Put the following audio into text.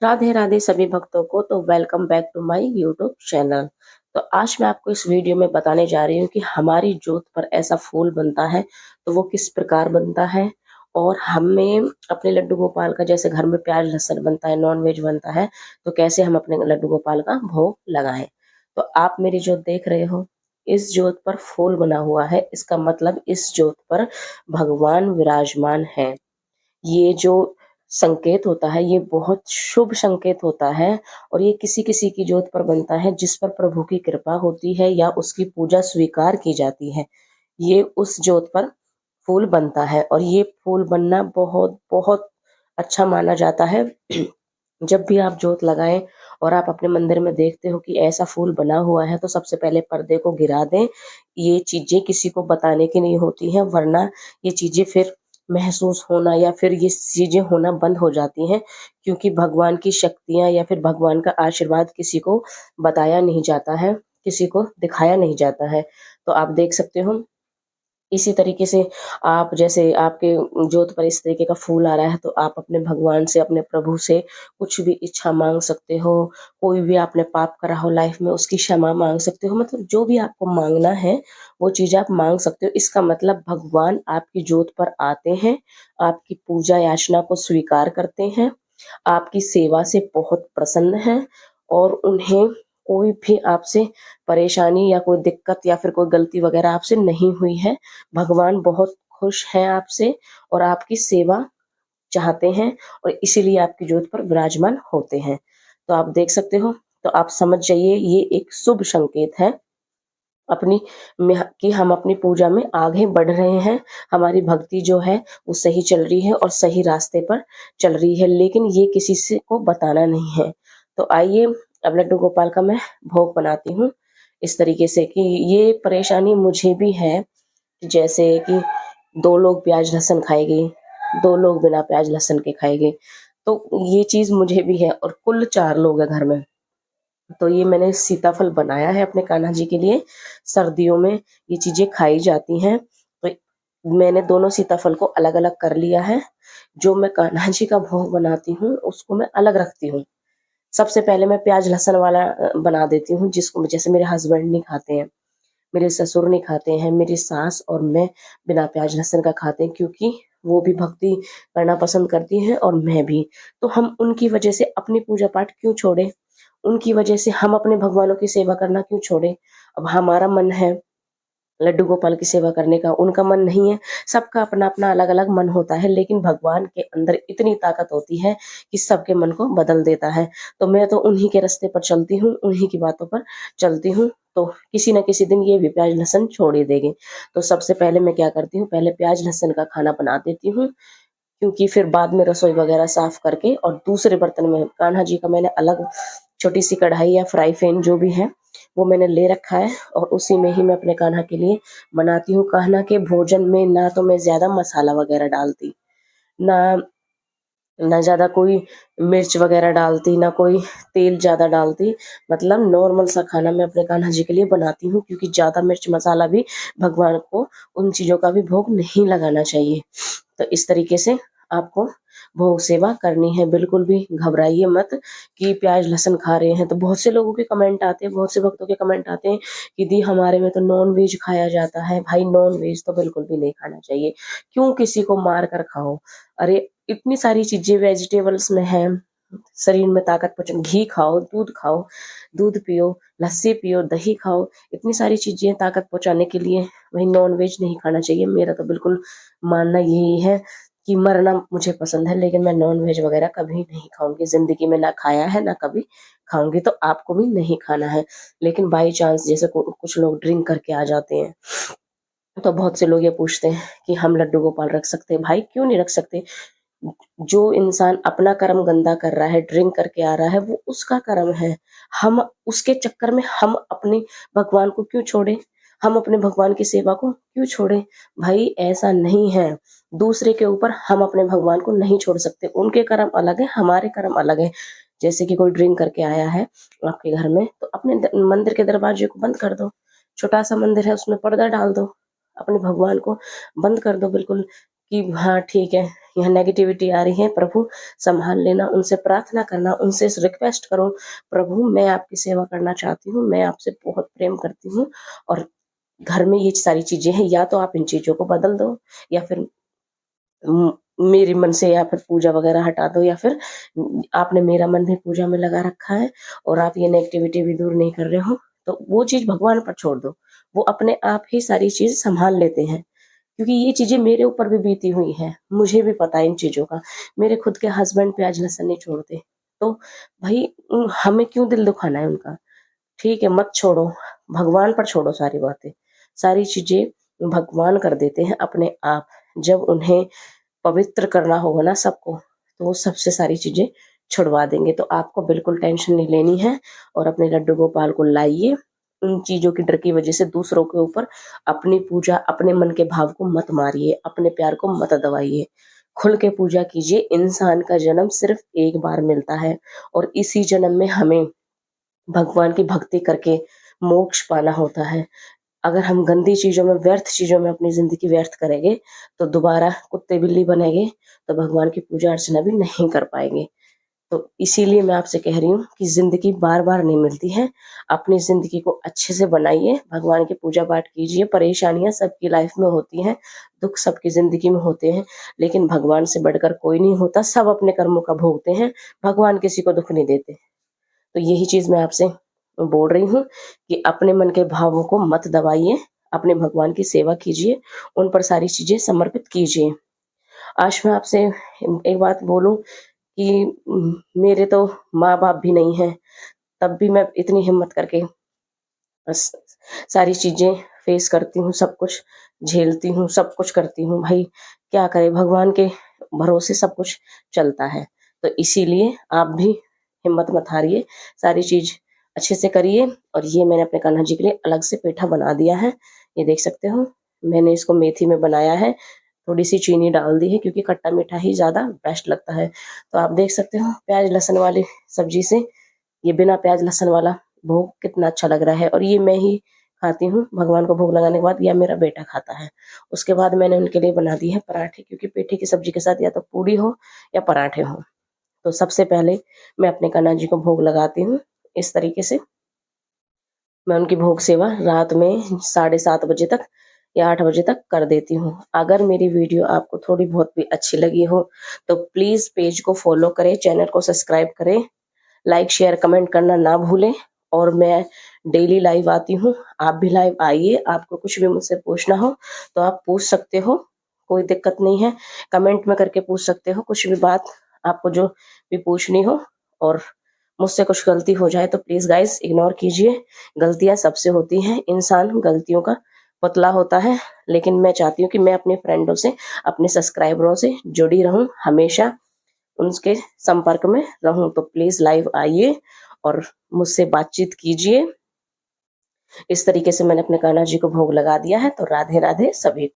राधे राधे सभी भक्तों को। तो welcome back to my YouTube channel. तो आज मैं आपको इस वीडियो में बताने जा रही हूँ कि हमारी जोत पर ऐसा फूल बनता है तो वो किस प्रकार बनता है, और हमें अपने लड्डू गोपाल का, जैसे घर में प्याज लहसुन बनता है, नॉन वेज बनता है, तो कैसे हम अपने लड्डू गोपाल का भोग लगाएं। तो आप मेरी जोत देख रहे हो, इस जोत पर फूल बना हुआ है, इसका मतलब इस जोत पर भगवान विराजमान है। ये जो संकेत होता है ये बहुत शुभ संकेत होता है, और ये किसी किसी की जोत पर बनता है जिस पर प्रभु की कृपा होती है या उसकी पूजा स्वीकार की जाती है। ये उस जोत पर फूल बनता है, और ये फूल बनना बहुत बहुत अच्छा माना जाता है। जब भी आप जोत लगाएं और आप अपने मंदिर में देखते हो कि ऐसा फूल बना हुआ है, तो सबसे पहले पर्दे को गिरा दें। ये चीजें किसी को बताने की नहीं होती हैं, वरना ये चीजें फिर महसूस होना या फिर ये चीजें होना बंद हो जाती हैं, क्योंकि भगवान की शक्तियां या फिर भगवान का आशीर्वाद किसी को बताया नहीं जाता है, किसी को दिखाया नहीं जाता है। तो आप देख सकते हो, इसी तरीके से आप, जैसे आपके जोत पर इस तरीके का फूल आ रहा है, तो आप अपने भगवान से, अपने प्रभु से कुछ भी इच्छा मांग सकते हो। कोई भी आपने पाप करा हो लाइफ में, उसकी क्षमा मांग सकते हो। मतलब जो भी आपको मांगना है वो चीज आप मांग सकते हो। इसका मतलब भगवान आपकी जोत पर आते हैं, आपकी पूजा याचना को स्वीकार करते हैं, आपकी सेवा से बहुत प्रसन्न हैं, और उन्हें कोई भी आपसे परेशानी या कोई दिक्कत या फिर कोई गलती वगैरह आपसे नहीं हुई है। भगवान बहुत खुश हैं आपसे और आपकी सेवा चाहते हैं, और इसीलिए आपकी जोत पर विराजमान होते हैं। तो आप देख सकते हो, तो आप समझ जाइए ये एक शुभ संकेत है अपनी कि हम अपनी पूजा में आगे बढ़ रहे हैं। हमारी भक्ति जो है वो सही चल रही है और सही रास्ते पर चल रही है, लेकिन ये किसी से को बताना नहीं है। तो आइए, अब लड्डू गोपाल का मैं भोग बनाती हूँ इस तरीके से कि ये परेशानी मुझे भी है, जैसे कि 2 लोग प्याज लहसुन खाएंगे, 2 लोग बिना प्याज लहसुन के खाएंगे। तो ये चीज मुझे भी है, और कुल 4 लोग है घर में। तो ये मैंने सीताफल बनाया है अपने कान्हा जी के लिए। सर्दियों में ये चीजें खाई जाती हैं, तो मैंने दोनों सीताफल को अलग अलग कर लिया है। जो मैं कान्हा जी का भोग बनाती हूँ उसको मैं अलग रखती हूँ। सबसे पहले मैं प्याज लहसुन वाला बना देती हूँ, जिसको जैसे मेरे हस्बैंड नहीं खाते हैं, मेरे ससुर नहीं खाते हैं, मेरी सास और मैं बिना प्याज लहसुन का खाते हैं, क्योंकि वो भी भक्ति करना पसंद करती हैं और मैं भी। तो हम उनकी वजह से अपनी पूजा पाठ क्यों छोड़े, उनकी वजह से हम अपने भगवानों की सेवा करना क्यों छोड़े। अब हमारा मन है लड्डू गोपाल की सेवा करने का, उनका मन नहीं है। सबका अपना अपना अलग अलग मन होता है, लेकिन भगवान के अंदर इतनी ताकत होती है कि सबके मन को बदल देता है। तो मैं तो उन्हीं के रास्ते पर चलती हूँ, उन्हीं की बातों पर चलती हूँ, तो किसी न किसी दिन ये भी प्याज लहसुन छोड़ ही देंगे। तो सबसे पहले मैं क्या करती हूँ, पहले प्याज लहसुन का खाना बना देती हूँ, क्योंकि फिर बाद में रसोई वगैरह साफ करके, और दूसरे बर्तन में कान्हा जी का मैंने अलग छोटी सी कढ़ाई या फ्राई पैन जो भी है वो मैंने ले रखा है, और उसी में ही मैं अपने कान्हा के लिए बनाती हूँ। कान्हा के भोजन में ना तो मैं ज्यादा मसाला वगैरह डालती, ना ना ज्यादा कोई मिर्च वगैरह डालती, ना कोई तेल ज्यादा डालती। मतलब नॉर्मल सा खाना मैं अपने कान्हा जी के लिए बनाती हूँ, क्योंकि ज्यादा मिर्च मसाला भी भगवान को, उन चीजों का भी भोग नहीं लगाना चाहिए। तो इस तरीके से आपको भोग सेवा करनी है। बिल्कुल भी घबराइए मत कि प्याज लहसुन खा रहे हैं। तो बहुत से लोगों के कमेंट आते हैं, बहुत से भक्तों के कमेंट आते हैं कि दी हमारे में तो नॉन वेज खाया जाता है। भाई नॉन वेज तो बिल्कुल भी नहीं खाना चाहिए, क्यों किसी को मार कर खाओ। अरे इतनी सारी चीजें वेजिटेबल्स में है, शरीर में ताकत पहुंचे। घी खाओ, दूध खाओ, दूध पियो, लस्सी पियो, दही खाओ, इतनी सारी चीजें ताकत पहुंचाने के लिए। वही नॉन वेज नहीं खाना चाहिए। मेरा तो बिल्कुल मानना यही है कि मरना मुझे पसंद है, लेकिन मैं नॉन वेज वगैरह कभी नहीं खाऊंगी। जिंदगी में ना खाया है, ना कभी खाऊंगी। तो आपको भी नहीं खाना है। लेकिन बाई चांस जैसे कुछ लोग ड्रिंक करके आ जाते हैं, तो बहुत से लोग ये पूछते हैं कि हम लड्डू गोपाल रख सकते हैं। भाई क्यों नहीं रख सकते। जो इंसान अपना कर्म गंदा कर रहा है, ड्रिंक करके आ रहा है, वो उसका कर्म है। हम उसके चक्कर में हम अपने भगवान को क्यों छोड़े, हम अपने भगवान की सेवा को क्यों छोड़े। भाई ऐसा नहीं है। दूसरे के ऊपर हम अपने भगवान को नहीं छोड़ सकते। उनके कर्म अलग है, हमारे कर्म अलग है। जैसे कि कोई ड्रिंक करके आया है आपके घर में, तो अपने मंदिर के दरवाजे को बंद कर दो। छोटा सा मंदिर है, उसमें पर्दा डाल दो, अपने भगवान को बंद कर दो बिल्कुल, कि हाँ ठीक है, यहाँ नेगेटिविटी आ रही है, प्रभु संभाल लेना, उनसे प्रार्थना करना, उनसे रिक्वेस्ट करो, प्रभु मैं आपकी सेवा करना चाहती हूँ, मैं आपसे बहुत प्रेम करती हूँ और घर में ये सारी चीजें हैं, या तो आप इन चीजों को बदल दो या फिर मेरे मन से या फिर पूजा वगैरह हटा दो, या फिर आपने मेरा मन भी पूजा में लगा रखा है और आप ये नेगेटिविटी भी दूर नहीं कर रहे हो, तो वो चीज भगवान पर छोड़ दो, वो अपने आप ही सारी चीज संभाल लेते हैं। क्योंकि ये चीजें मेरे ऊपर भी बीती हुई है, मुझे भी पता है इन चीजों का। मेरे खुद के हस्बैंड प्याज लहसुन नहीं छोड़ते, तो भाई हमें क्यों दिल दुखाना है उनका। ठीक है, मत छोड़ो, भगवान पर छोड़ो सारी बातें, सारी चीजें भगवान कर देते हैं अपने आप। जब उन्हें पवित्र करना होगा ना सबको, तो वो सबसे सारी चीजें छुड़वा देंगे। तो आपको बिल्कुल टेंशन नहीं लेनी है और अपने लड्डू गोपाल को लाइए। उन चीजों की डर की वजह से दूसरों के ऊपर अपनी पूजा, अपने मन के भाव को मत मारिए, अपने प्यार को मत दबाइए, खुल के पूजा कीजिए। इंसान का जन्म सिर्फ एक बार मिलता है और इसी जन्म में हमें भगवान की भक्ति करके मोक्ष पाना होता है। अगर हम गंदी चीजों में, व्यर्थ चीजों में अपनी जिंदगी व्यर्थ करेंगे तो दोबारा कुत्ते बिल्ली बनेंगे, तो भगवान की पूजा अर्चना भी नहीं कर पाएंगे। तो इसीलिए मैं आपसे कह रही हूँ कि जिंदगी बार बार नहीं मिलती है, अपनी जिंदगी को अच्छे से बनाइए, भगवान की पूजा पाठ कीजिए। परेशानियां सबकी लाइफ में होती हैं, दुख सबकी जिंदगी में होते हैं, लेकिन भगवान से बढ़कर कोई नहीं होता। सब अपने कर्मों का भोगते हैं, भगवान किसी को दुख नहीं देते। तो यही चीज मैं आपसे बोल रही हूँ कि अपने मन के भावों को मत दबाइए, अपने भगवान की सेवा कीजिए, उन पर सारी चीजें समर्पित कीजिए। आज मैं आपसे एक बात बोलूं कि मेरे तो माँ बाप भी नहीं है, तब भी मैं इतनी हिम्मत करके सारी चीजें फेस करती हूँ, सब कुछ झेलती हूँ, सब कुछ करती हूँ। भाई क्या करे, भगवान के भरोसे सब कुछ चलता है। तो इसीलिए आप भी हिम्मत मत हारिए, सारी चीज अच्छे से करिए। और ये मैंने अपने कान्हा जी के लिए अलग से पेठा बना दिया है, ये देख सकते हो। मैंने इसको मेथी में बनाया है, थोड़ी सी चीनी डाल दी है क्योंकि खट्टा मीठा ही ज्यादा बेस्ट लगता है। तो आप देख सकते हो प्याज लहसुन वाली सब्जी से ये बिना प्याज लहसुन वाला भोग कितना अच्छा लग रहा है। और ये मैं ही खाती हूँ भगवान को भोग लगाने के बाद, या मेरा बेटा खाता है। उसके बाद मैंने उनके लिए बना दी है पराठे, क्योंकि पेठे की सब्जी के साथ या तो पूड़ी हो या पराठे हो। तो सबसे पहले मैं अपने कान्हा जी को भोग लगाती हूँ इस तरीके से। मैं उनकी भोग सेवा रात में 7:30 बजे तक या 8 बजे तक कर देती हूँ। अगर मेरी वीडियो आपको थोड़ी बहुत भी अच्छी लगी हो तो प्लीज पेज को फॉलो करें, चैनल को सब्सक्राइब करें, लाइक शेयर कमेंट करना ना भूलें। और मैं डेली लाइव आती हूँ, आप भी लाइव आइए। आपको कुछ भी मुझसे पूछना हो तो आप पूछ सकते हो, कोई दिक्कत नहीं है। कमेंट में करके पूछ सकते हो कुछ भी बात आपको जो भी पूछनी हो। और मुझसे कुछ गलती हो जाए तो प्लीज गाइस इग्नोर कीजिए, गलतियां सबसे होती हैं, इंसान गलतियों का पुतला होता है। लेकिन मैं चाहती हूँ कि मैं अपने फ्रेंडों से, अपने सब्सक्राइबरों से जुड़ी रहूं, हमेशा उनके संपर्क में रहूं। तो प्लीज लाइव आइए और मुझसे बातचीत कीजिए। इस तरीके से मैंने अपने कान्हा जी को भोग लगा दिया है। तो राधे राधे सभी।